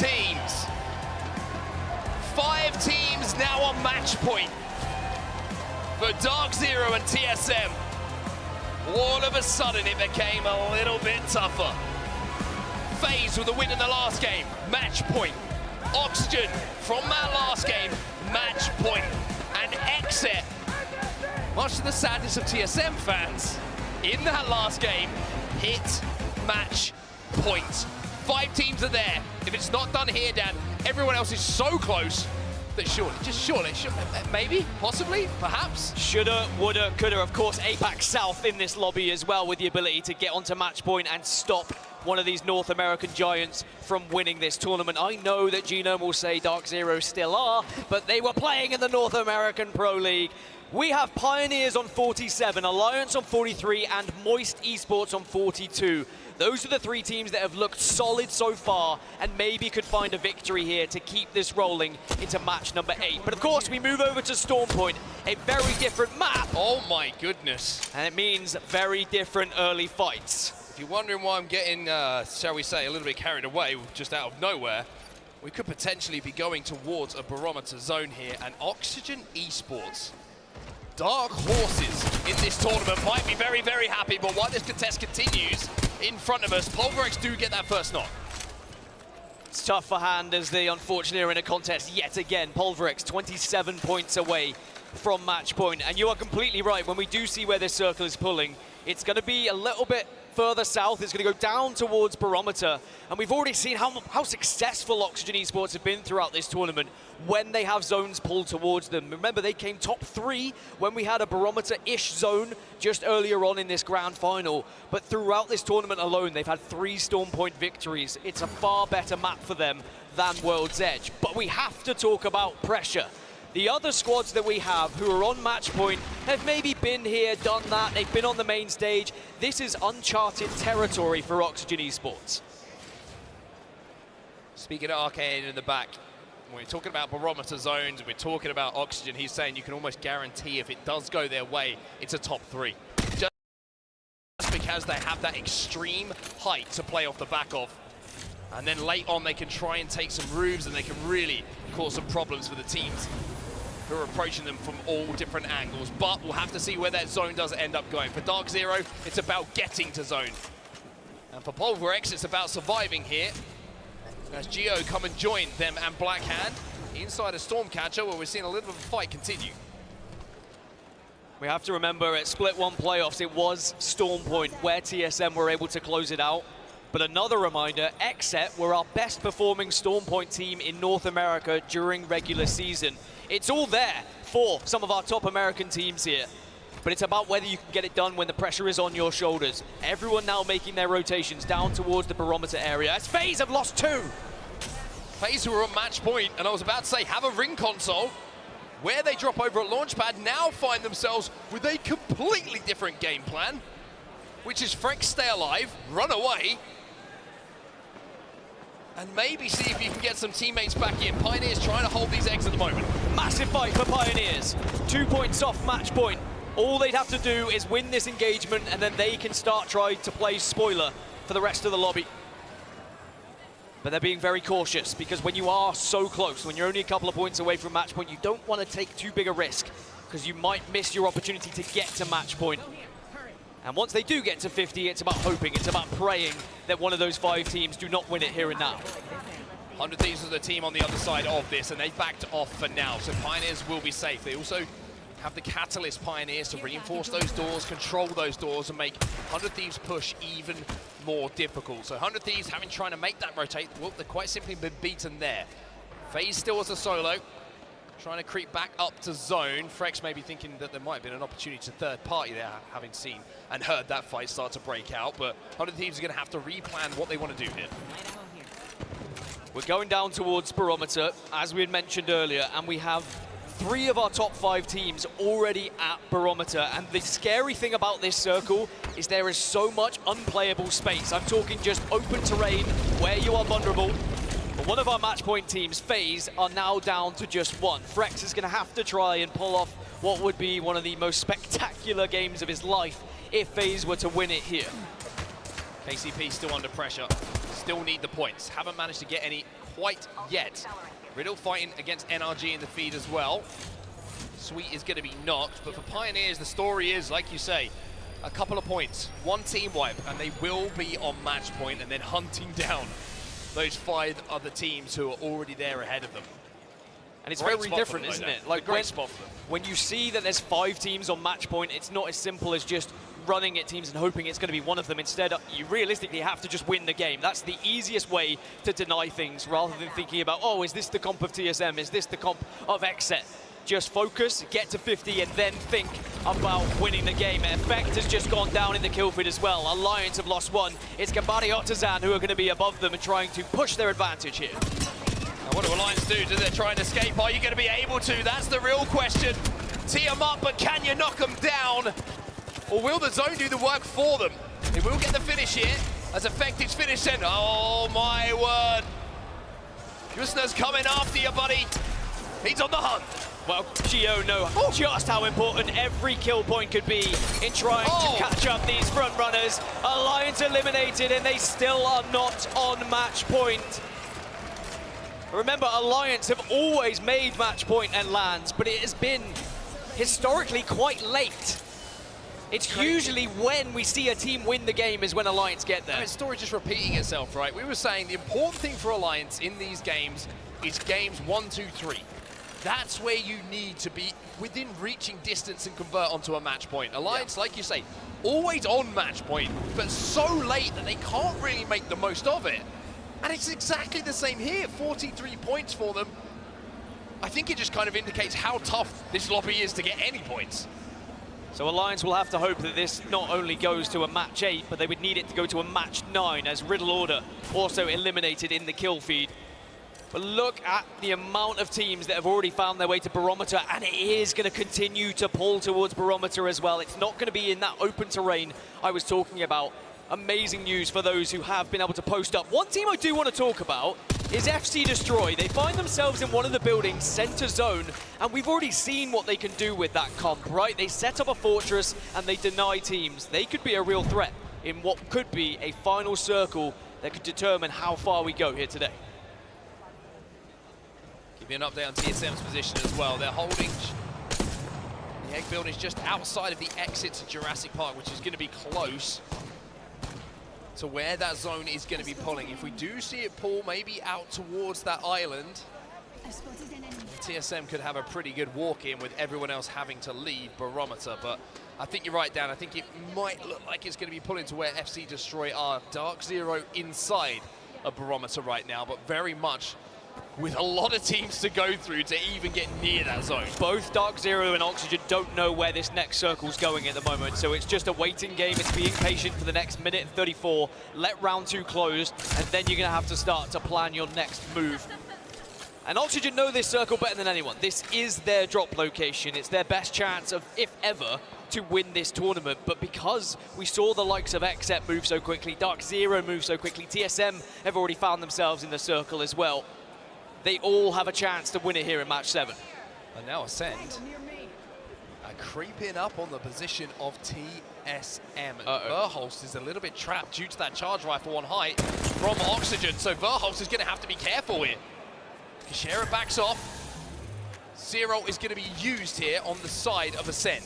teams. 5 teams now on match point for darkzero and TSM. All of a sudden, it became a little bit tougher. FaZe with a win in the last game, match point. Oxygen from that last game, match point. And Exit, much to the sadness of TSM fans, in that last game, hit match point. 5 teams are there. If it's not done here, Dan, everyone else is so close that surely, maybe, possibly, perhaps. Shoulda, woulda, coulda. Of course, APAC South in this lobby as well, with the ability to get onto match point and stop one of these North American giants from winning this tournament. I know that Genome will say darkzero still are, but they were playing in the North American Pro League. We have Pioneers on 47, Alliance on 43, and Moist Esports on 42. Those are the 3 teams that have looked solid so far and maybe could find a victory here to keep this rolling into match number 8. But of course, we move over to Storm Point, a very different map. Oh my goodness. And it means very different early fights. If you're wondering why I'm getting, shall we say, a little bit carried away just out of nowhere, we could potentially be going towards a barometer zone here, and Oxygen Esports, dark horses in this tournament, might be very, very happy, but while this contest continues in front of us, Pulverex do get that first knock. It's tough for Hand as they unfortunately are in a contest yet again. Pulverex 27 points away from match point, and you are completely right. When we do see where this circle is pulling, it's going to be a little bit further south. It's going to go down towards Barometer, and we've already seen how successful Oxygen Esports have been throughout this tournament when they have zones pulled towards them. Remember, they came top 3 when we had a Barometer-ish zone just earlier on in this grand final, but throughout this tournament alone, they've had 3 Storm Point victories. It's a far better map for them than World's Edge, but we have to talk about pressure. The other squads that we have who are on match point have maybe been here, done that, they've been on the main stage. This is uncharted territory for Oxygen Esports. Speaking of Arcane in the back, when we're talking about barometer zones and we're talking about Oxygen, he's saying you can almost guarantee if it does go their way, it's a top 3. Just because they have that extreme height to play off the back of. And then late on, they can try and take some roofs and they can really cause some problems for the teams who are approaching them from all different angles. But we'll have to see where that zone does end up going. For darkzero, it's about getting to zone. And for Pulverex, it's about surviving here. As Geo come and join them and Blackhand inside a Stormcatcher, where we're seeing a little bit of a fight continue. We have to remember at Split 1 playoffs, it was Storm Point where TSM were able to close it out. But another reminder, Exet were our best performing Storm Point team in North America during regular season. It's all there for some of our top American teams here, but it's about whether you can get it done when the pressure is on your shoulders. Everyone now making their rotations down towards the barometer area, as FaZe have lost 2. FaZe who are on match point, and I was about to say, have a ring console, where they drop over at Launchpad, now find themselves with a completely different game plan, which is Frex stay alive, run away, and maybe see if you can get some teammates back in. Pioneers trying to hold these eggs at the moment. Massive fight for Pioneers. 2 points off match point. All they'd have to do is win this engagement, and then they can start trying to play spoiler for the rest of the lobby. But they're being very cautious, because when you are so close, when you're only a couple of points away from match point, you don't want to take too big a risk, because you might miss your opportunity to get to match point. And once they do get to 50, it's about hoping, it's about praying that one of those 5 teams do not win it here and now. 100 Thieves is the team on the other side of this, and they've backed off for now, so Pioneers will be safe. They also have the Catalyst Pioneers to reinforce those doors, control those doors, and make 100 Thieves push even more difficult. So 100 Thieves having trying to make that rotate, well, they've quite simply been beaten there. FaZe still as a solo, trying to creep back up to zone. Frex may be thinking that there might have been an opportunity to third party there, having seen and heard that fight start to break out, but 100 Thieves are going to have to replan what they want to do here. We're going down towards Barometer, as we had mentioned earlier, and we have 3 of our top 5 teams already at Barometer. And the scary thing about this circle is there is so much unplayable space. I'm talking just open terrain where you are vulnerable. But one of our match point teams, FaZe, are now down to just 1. Frex is going to have to try and pull off what would be one of the most spectacular games of his life if FaZe were to win it here. KCP still under pressure, still need the points. Haven't managed to get any quite yet. Riddle fighting against NRG in the feed as well. Sweet is going to be knocked, but for Pioneers, the story is, like you say, a couple of points, one team wipe, and they will be on match point and then hunting down those 5 other teams who are already there ahead of them. And it's very different, isn't it? Like great spot for them. When you see that there's 5 teams on match point, it's not as simple as just running at teams and hoping it's going to be one of them. Instead, you realistically have to just win the game. That's the easiest way to deny things, rather than thinking about, oh, is this the comp of TSM? Is this the comp of XSET? Just focus, get to 50, and then think about winning the game. Effect has just gone down in the kill feed as well. Alliance have lost 1. It's Kabari Artisan who are going to be above them and trying to push their advantage here. Now what do Alliance do? Do they try and escape? Are you going to be able to? That's the real question. Tee them up, but can you knock them down? Or will the zone do the work for them? They will get the finish here, as Effect is finished then. Oh my word. Jusna's coming after you, buddy. He's on the hunt. Well, Gio know just how important every kill point could be in trying to catch up these front runners. Alliance eliminated, and they still are not on match point. Remember, Alliance have always made match point and lands, but it has been historically quite late. It's usually when we see a team win the game is when Alliance get there. The story's just repeating itself, right? We were saying the important thing for Alliance in these games is games 1, 2, 3. That's where you need to be within reaching distance and convert onto a match point. Alliance, like you say, always on match point, but so late that they can't really make the most of it. And it's exactly the same here, 43 points for them. I think it just kind of indicates how tough this lobby is to get any points. So Alliance will have to hope that this not only goes to a match 8, but they would need it to go to a match 9, as Riddle Order also eliminated in the kill feed. But look at the amount of teams that have already found their way to Barometer, and it is going to continue to pull towards Barometer as well. It's not going to be in that open terrain I was talking about. Amazing news for those who have been able to post up. One team I do want to talk about is FC Destroy. They find themselves in one of the buildings, center zone, and we've already seen what they can do with that comp, right? They set up a fortress and they deny teams. They could be a real threat in what could be a final circle that could determine how far we go here today. Give you an update on TSM's position as well. They're holding. The egg building is just outside of the exit to Jurassic Park, which is going to be close to where that zone is going to be pulling. If we do see it pull maybe out towards that island, TSM could have a pretty good walk in with everyone else having to leave Barometer. But I think you're right, Dan. I think it might look like it's going to be pulling to where FC Destroy are. darkzero inside a Barometer right now, but very much with a lot of teams to go through to even get near that zone. Both darkzero and Oxygen don't know where this next circle's going at the moment, so it's just a waiting game. It's being patient for the next minute and 34. Let round 2 close, and then you're going to have to start to plan your next move. And Oxygen know this circle better than anyone. This is their drop location. It's their best chance of, if ever, to win this tournament. But because we saw the likes of XSET move so quickly, darkzero move so quickly, TSM have already found themselves in the circle as well. They all have a chance to win it here in match 7. And now Ascend are creeping up on the position of TSM. Verholst is a little bit trapped due to that charge rifle on height from Oxygen, so Verholst is going to have to be careful here. Kashera backs off. Zero is going to be used here on the side of Ascend.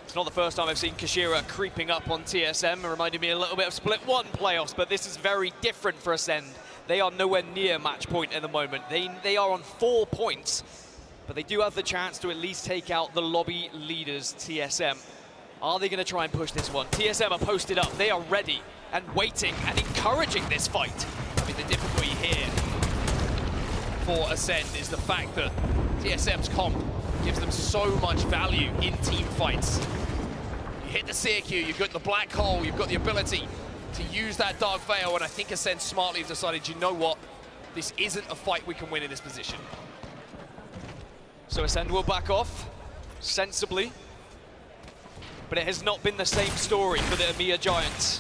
It's not the first time I've seen Kashira creeping up on TSM. It reminded me a little bit of Split 1 playoffs, but this is very different for Ascend. They are nowhere near match point at the moment. They are on 4 points, but they do have the chance to at least take out the lobby leaders, TSM. Are they going to try and push this one? TSM are posted up. They are ready and waiting and encouraging this fight. I mean, the difficulty here for Ascend is the fact that TSM's comp gives them so much value in team fights. You hit the CQ, you've got the black hole, you've got the ability to use that Dark Veil, and I think Ascend smartly have decided, you know what, this isn't a fight we can win in this position. So Ascend will back off, sensibly, but it has not been the same story for the EMEA Giants.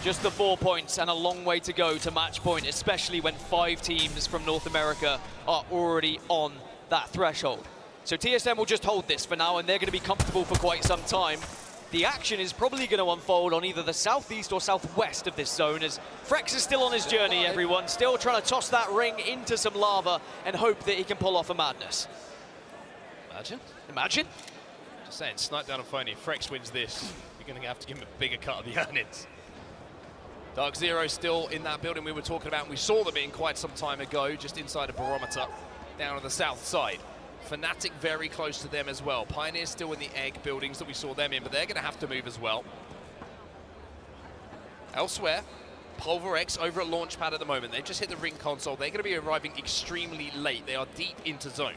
Just the 4 points and a long way to go to match point, especially when 5 teams from North America are already on that threshold. So TSM will just hold this for now, and they're going to be comfortable for quite some time. the action is probably going to unfold on either the southeast or southwest of this zone, as Frex is still on his journey, everyone. Still trying to toss that ring into some lava and hope that he can pull off a madness. Imagine. Just saying, snipe down a phony. If Frex wins this, you're going to have to give him a bigger cut of the earnings. darkzero still in that building we were talking about, and we saw them in quite some time ago, just inside a barometer, down on the south side. Fnatic very close to them as well. Pioneers still in the egg buildings that we saw them in, but they're going to have to move as well. Elsewhere, Pulverex over at Launchpad at the moment. They've just hit the ring console. They're going to be arriving extremely late. They are deep into zone.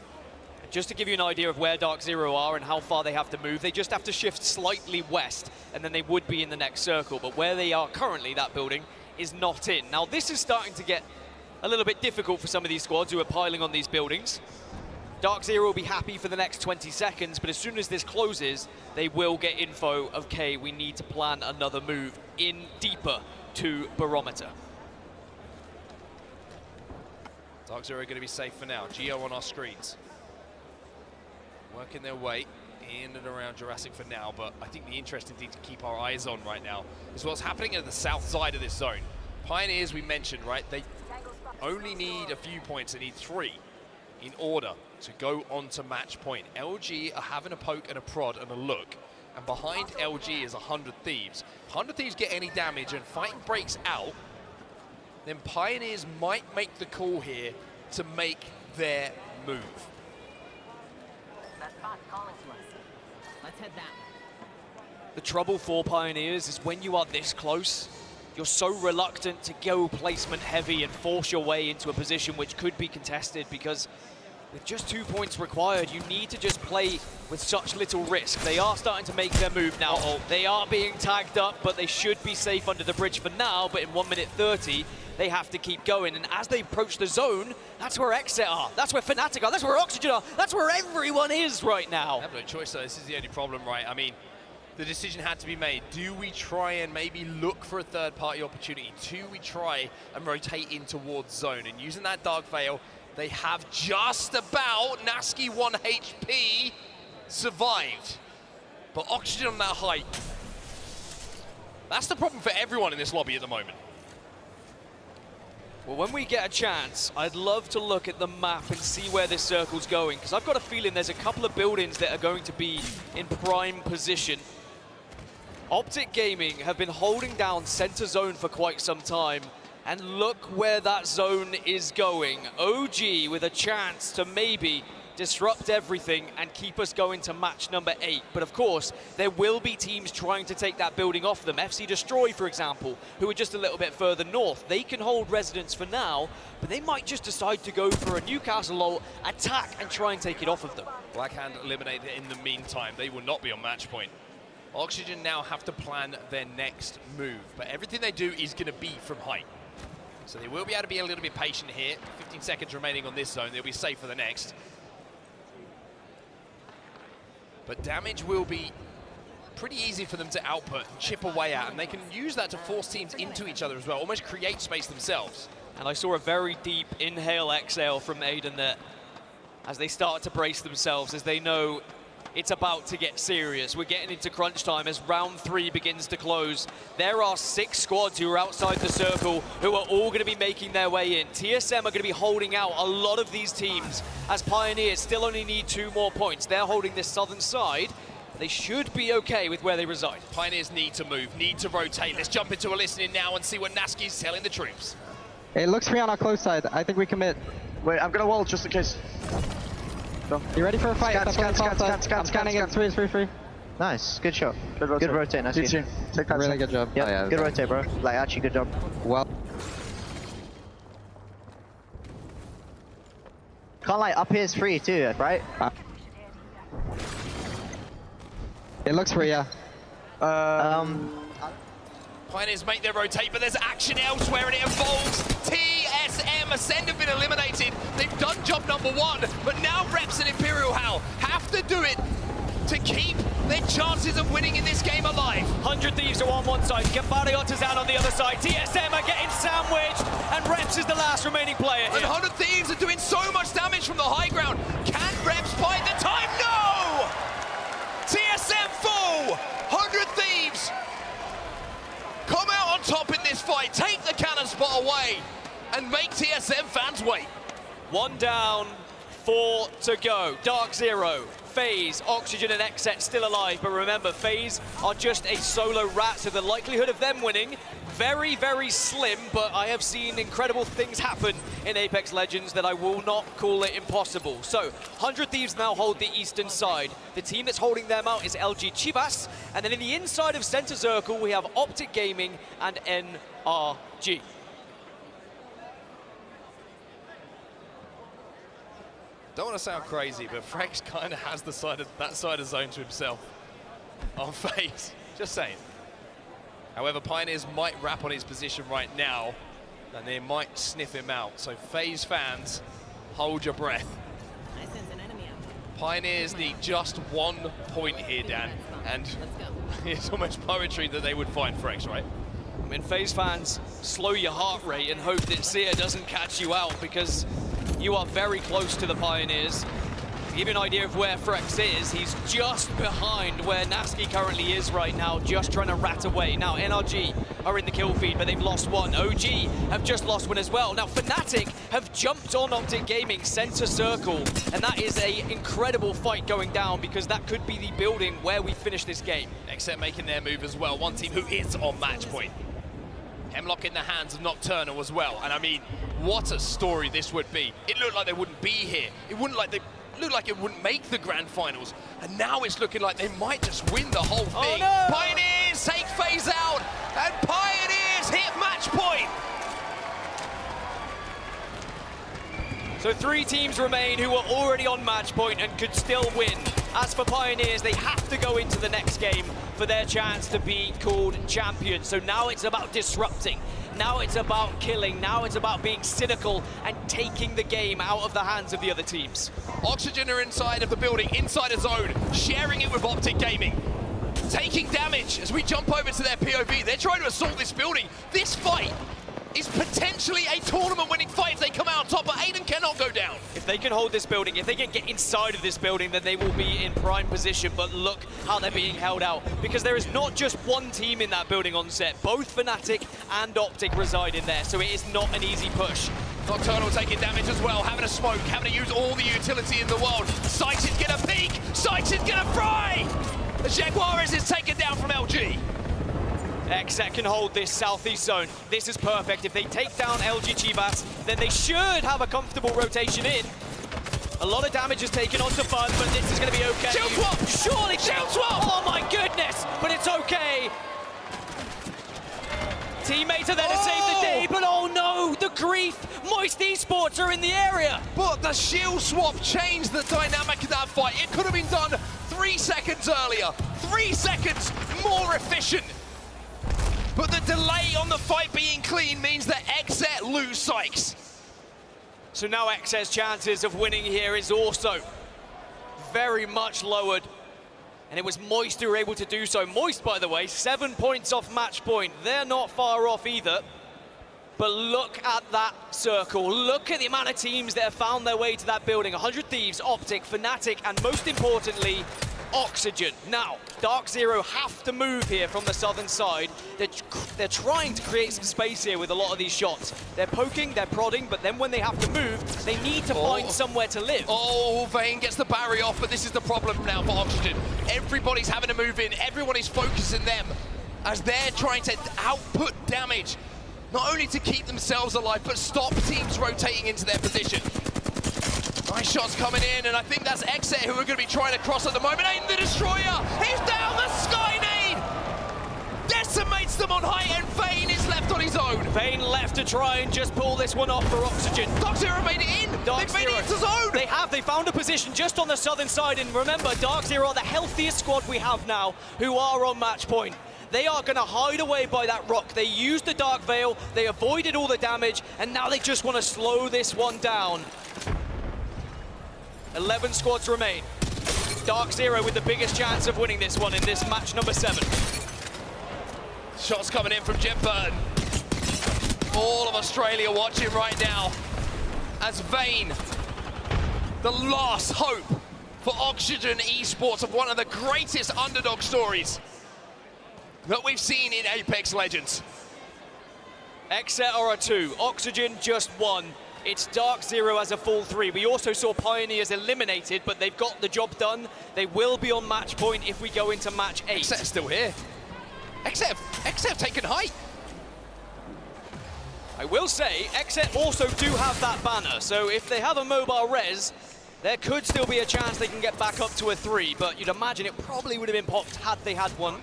Just to give you an idea of where darkzero are and how far they have to move, they just have to shift slightly west, and then they would be in the next circle. But where they are currently, that building is not in. Now, this is starting to get a little bit difficult for some of these squads who are piling on these buildings. darkzero will be happy for the next 20 seconds, but as soon as this closes, they will get info of, okay, we need to plan another move in deeper to barometer. darkzero are going to be safe for now. Geo on our screens. Working their way in and around Jurassic for now, but I think the interesting thing to keep our eyes on right now is what's happening at the south side of this zone. Pioneers, we mentioned, right? They only need a few points. They need 3 in order to go on to match point. LG are having a poke and a prod and a look, and behind LG is 100 Thieves. 100 Thieves get any damage and fighting breaks out, then Pioneers might make the call here to make their move. Let's head that. The trouble for Pioneers is when you are this close, you're so reluctant to go placement heavy and force your way into a position which could be contested, because with just 2 points required, you need to just play with such little risk. They are starting to make their move now. They are being tagged up, but they should be safe under the bridge for now, but in 1 minute 30, they have to keep going. And as they approach the zone, that's where Exit are, that's where Fnatic are, that's where Oxygen are, that's where everyone is right now. I have no choice though, this is the only problem, right? I mean, the decision had to be made. Do we try and maybe look for a third-party opportunity? Do we try and rotate in towards zone? And using that Dark Veil, they have just about, Nasky 1 HP, survived. But Oxygen on that height, that's the problem for everyone in this lobby at the moment. Well, when we get a chance, I'd love to look at the map and see where this circle's going, because I've got a feeling there's a couple of buildings that are going to be in prime position. Optic Gaming have been holding down center zone for quite some time, and look where that zone is going. OG with a chance to maybe disrupt everything and keep us going to match number 8. But of course, there will be teams trying to take that building off them. FC Destroy, for example, who are just a little bit further north. They can hold residence for now, but they might just decide to go for a Newcastle ult, attack and try and take it off of them. Blackhand eliminated in the meantime. They will not be on match point. Oxygen now have to plan their next move, but everything they do is going to be from height. So they will be able to be a little bit patient here. 15 seconds remaining on this zone. They'll be safe for the next. But damage will be pretty easy for them to output and chip away at, and they can use that to force teams into each other as well, almost create space themselves. And I saw a very deep inhale, exhale from Aiden there as they start to brace themselves, as they know it's about to get serious. We're getting into crunch time as round 3 begins to close. There are 6 squads who are outside the circle who are all going to be making their way in. TSM are going to be holding out a lot of these teams, as Pioneers still only need 2 more points. They're holding this southern side. They should be okay with where they reside. Pioneers need to move, need to rotate. Let's jump into a listening now and see what Nasky's telling the troops. It looks free on our close side. I think we commit. Wait, I'm gonna wall just in case. Go. You ready for a fight? Scan. I'm scanning it. It's free. Nice, good shot. Good rotate, nice. Take that. Really good job. Yep. Oh, yeah, good rotate, bro. Like, actually, good job. Well, Can't like up here is free too, right? it looks free, yeah. Pioneers make their rotate, but there's action elsewhere, and it involves TSM. Ascend have been eliminated. They've done job number 1, but now Reps and Imperial Howl have to do it to keep their chances of winning in this game alive. 100 Thieves are on one side, Gambariot is out on the other side. TSM are getting sandwiched, and Reps is the last remaining player here. And 100 Thieves are doing so much damage from the high ground. Can Reps bide the time? No! TSM full! 100 and make TSM fans wait. 1 down, 4 to go. darkzero, FaZe, Oxygen and Xset still alive, but remember, FaZe are just a solo rat, so the likelihood of them winning, very, very slim, but I have seen incredible things happen in Apex Legends that I will not call it impossible. So, 100 Thieves now hold the eastern side. The team that's holding them out is LG Chivas, and then in the inside of Center Circle, we have Optic Gaming and NRG. Don't want to sound crazy, but Frex kind of has that side of zone to himself on FaZe. Just saying. However, Pioneers might wrap on his position right now, and they might sniff him out. So FaZe fans, hold your breath. I sense an enemy out there. Pioneers need just 1 point here, Dan, and Let's go. it's almost poetry that they would find Frex, right? I mean, FaZe fans, slow your heart rate and hope that Seer doesn't catch you out, because you are very close to the Pioneers. To give you an idea of where Frex is, he's just behind where Nasky currently is right now, just trying to rat away. Now, NRG are in the kill feed, but they've lost 1. OG have just lost 1 as well. Now, Fnatic have jumped on Optic Gaming, Center Circle, and that is an incredible fight going down, because that could be the building where we finish this game. Xset making their move as well. One team who is on match point. Hemlock in the hands of Nocturnal as well. And I mean, what a story this would be. It looked like they wouldn't be here. It looked like it wouldn't make the grand finals. And now it's looking like they might just win the whole thing. Oh, no! Pioneers take FaZe out, and Pioneers hit match point. So 3 teams remain who are already on match point and could still win. As for Pioneers, they have to go into the next game for their chance to be called champions. So now it's about disrupting. Now it's about killing. Now it's about being cynical and taking the game out of the hands of the other teams. Oxygen are inside of the building, inside a zone, sharing it with Optic Gaming. Taking damage as we jump over to their POV. They're trying to assault this building. This fight is potentially a tournament-winning fight if they come out on top, but Aiden cannot go down. If they can hold this building, if they can get inside of this building, then they will be in prime position. But look how they're being held out, because there is not just one team in that building on set. Both Fnatic and Optic reside in there, so it is not an easy push. Nocturnal taking damage as well, having a smoke, having to use all the utility in the world. Sykes is gonna peek, Sykes is gonna fry! The Jaguars is taken down from LG. Xset can hold this southeast zone. This is perfect. If they take down LG Chivas, then they should have a comfortable rotation in. A lot of damage is taken onto Fun, but this is going to be okay. Shield swap! Surely Shield swap! Oh my goodness! But it's okay. Teammates are there to save the day, but oh no, the grief! Moist Esports are in the area. But the shield swap changed the dynamic of that fight. It could have been done 3 seconds earlier. 3 seconds more efficient. But the delay on the fight being clean means that Xset lose Sykes. So now Xset's chances of winning here is also very much lowered. And it was Moist who were able to do so. Moist, by the way, 7 points off match point. They're not far off either. But look at that circle. Look at the amount of teams that have found their way to that building. 100 Thieves, Optic, Fnatic, and most importantly, Oxygen. Now, darkzero have to move here from the southern side. They're trying to create some space here with a lot of these shots. They're poking, they're prodding, but then when they have to move, they need to find somewhere to live. Oh, Vayne gets the barrier off, but this is the problem now for Oxygen. Everybody's having to move in. Everyone is focusing them as they're trying to output damage, not only to keep themselves alive, but stop teams rotating into their position. Nice shots coming in, and I think that's Xset who are going to be trying to cross at the moment. Aiden the Destroyer, he's down the sky nade! Decimates them on height, and Vayne is left on his own. Vayne left to try and just pull this one off for Oxygen. darkzero made it in! They've made it into zone! They found a position just on the southern side, and remember, darkzero are the healthiest squad we have now, who are on match point. They are going to hide away by that rock. They used the Dark Veil, they avoided all the damage, and now they just want to slow this one down. 11 squads remain. darkzero with the biggest chance of winning this one in this match number 7. Shots coming in from Jim Burton. All of Australia watching right now as Vayne, the last hope for Oxygen Esports of one of the greatest underdog stories that we've seen in Apex Legends. Exet are a 2, Oxygen just 1. It's darkzero as a full 3. We also saw Pioneers eliminated, but they've got the job done. They will be on match point if we go into match 8. Exet's still here. Exet have taken height. I will say, Exet also do have that banner, so if they have a mobile res, there could still be a chance they can get back up to a 3, but you'd imagine it probably would have been popped had they had one.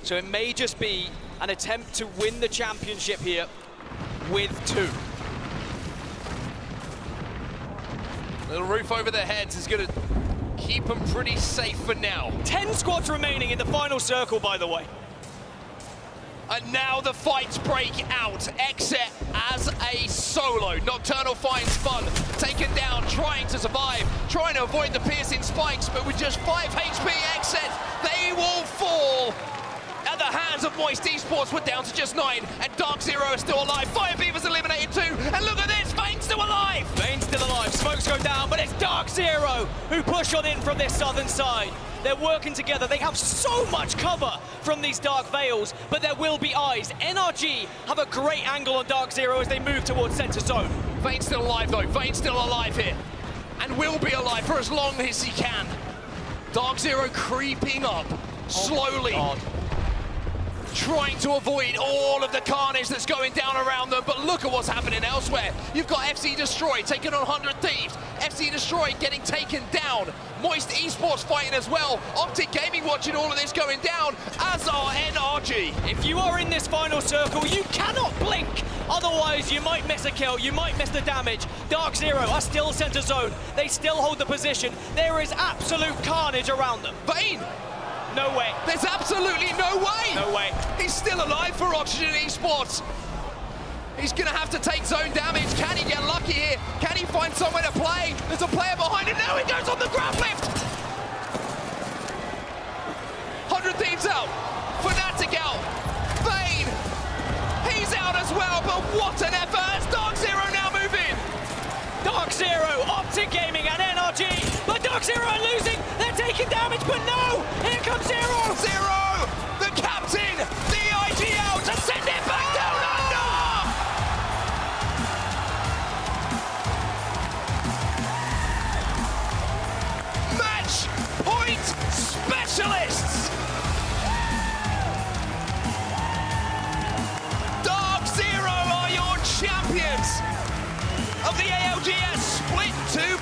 So it may just be an attempt to win the championship here with 2. Little roof over their heads is going to keep them pretty safe for now. 10 squads remaining in the final circle, by the way. And now the fights break out. Exet as a solo. Nocturnal finds fun. Taken down, trying to survive, trying to avoid the piercing spikes, but with just 5 HP, Exet, they will fall. At the hands of Moist Esports, we're down to just 9, and darkzero is still alive. Fire Beaver's eliminated too, and look at this, Vane's still alive! Vane's still alive, smokes go down, but it's darkzero who push on in from this southern side. They're working together, they have so much cover from these dark veils, but there will be eyes. NRG have a great angle on darkzero as they move towards center zone. Vane's still alive though, Vane's still alive here, and will be alive for as long as he can. darkzero creeping up, slowly. Oh trying to avoid all of the carnage that's going down around them, but look at what's happening elsewhere. You've got FC Destroy taking on 100 Thieves, FC Destroy getting taken down, Moist Esports fighting as well, Optic Gaming watching all of this going down, as are NRG. If you are in this final circle, you cannot blink, otherwise you might miss a kill, you might miss the damage. darkzero are still center zone, they still hold the position, there is absolute carnage around them. Vane! No way. There's absolutely no way! No way. He's still alive for Oxygen Esports. He's gonna have to take zone damage. Can he get lucky here? Can he find somewhere to play? There's a player behind him now. He goes on the grab lift. 100 Thieves out. Fnatic out. Vane. He's out as well, but what an effort as darkzero now move in. darkzero, Optic Gaming and NRG, but darkzero are losing. They're taking damage, but no! Here comes Zero! Zero, the captain, the IG out to send it back down under! Match point specialists! darkzero are your champions of the ALGS Split 2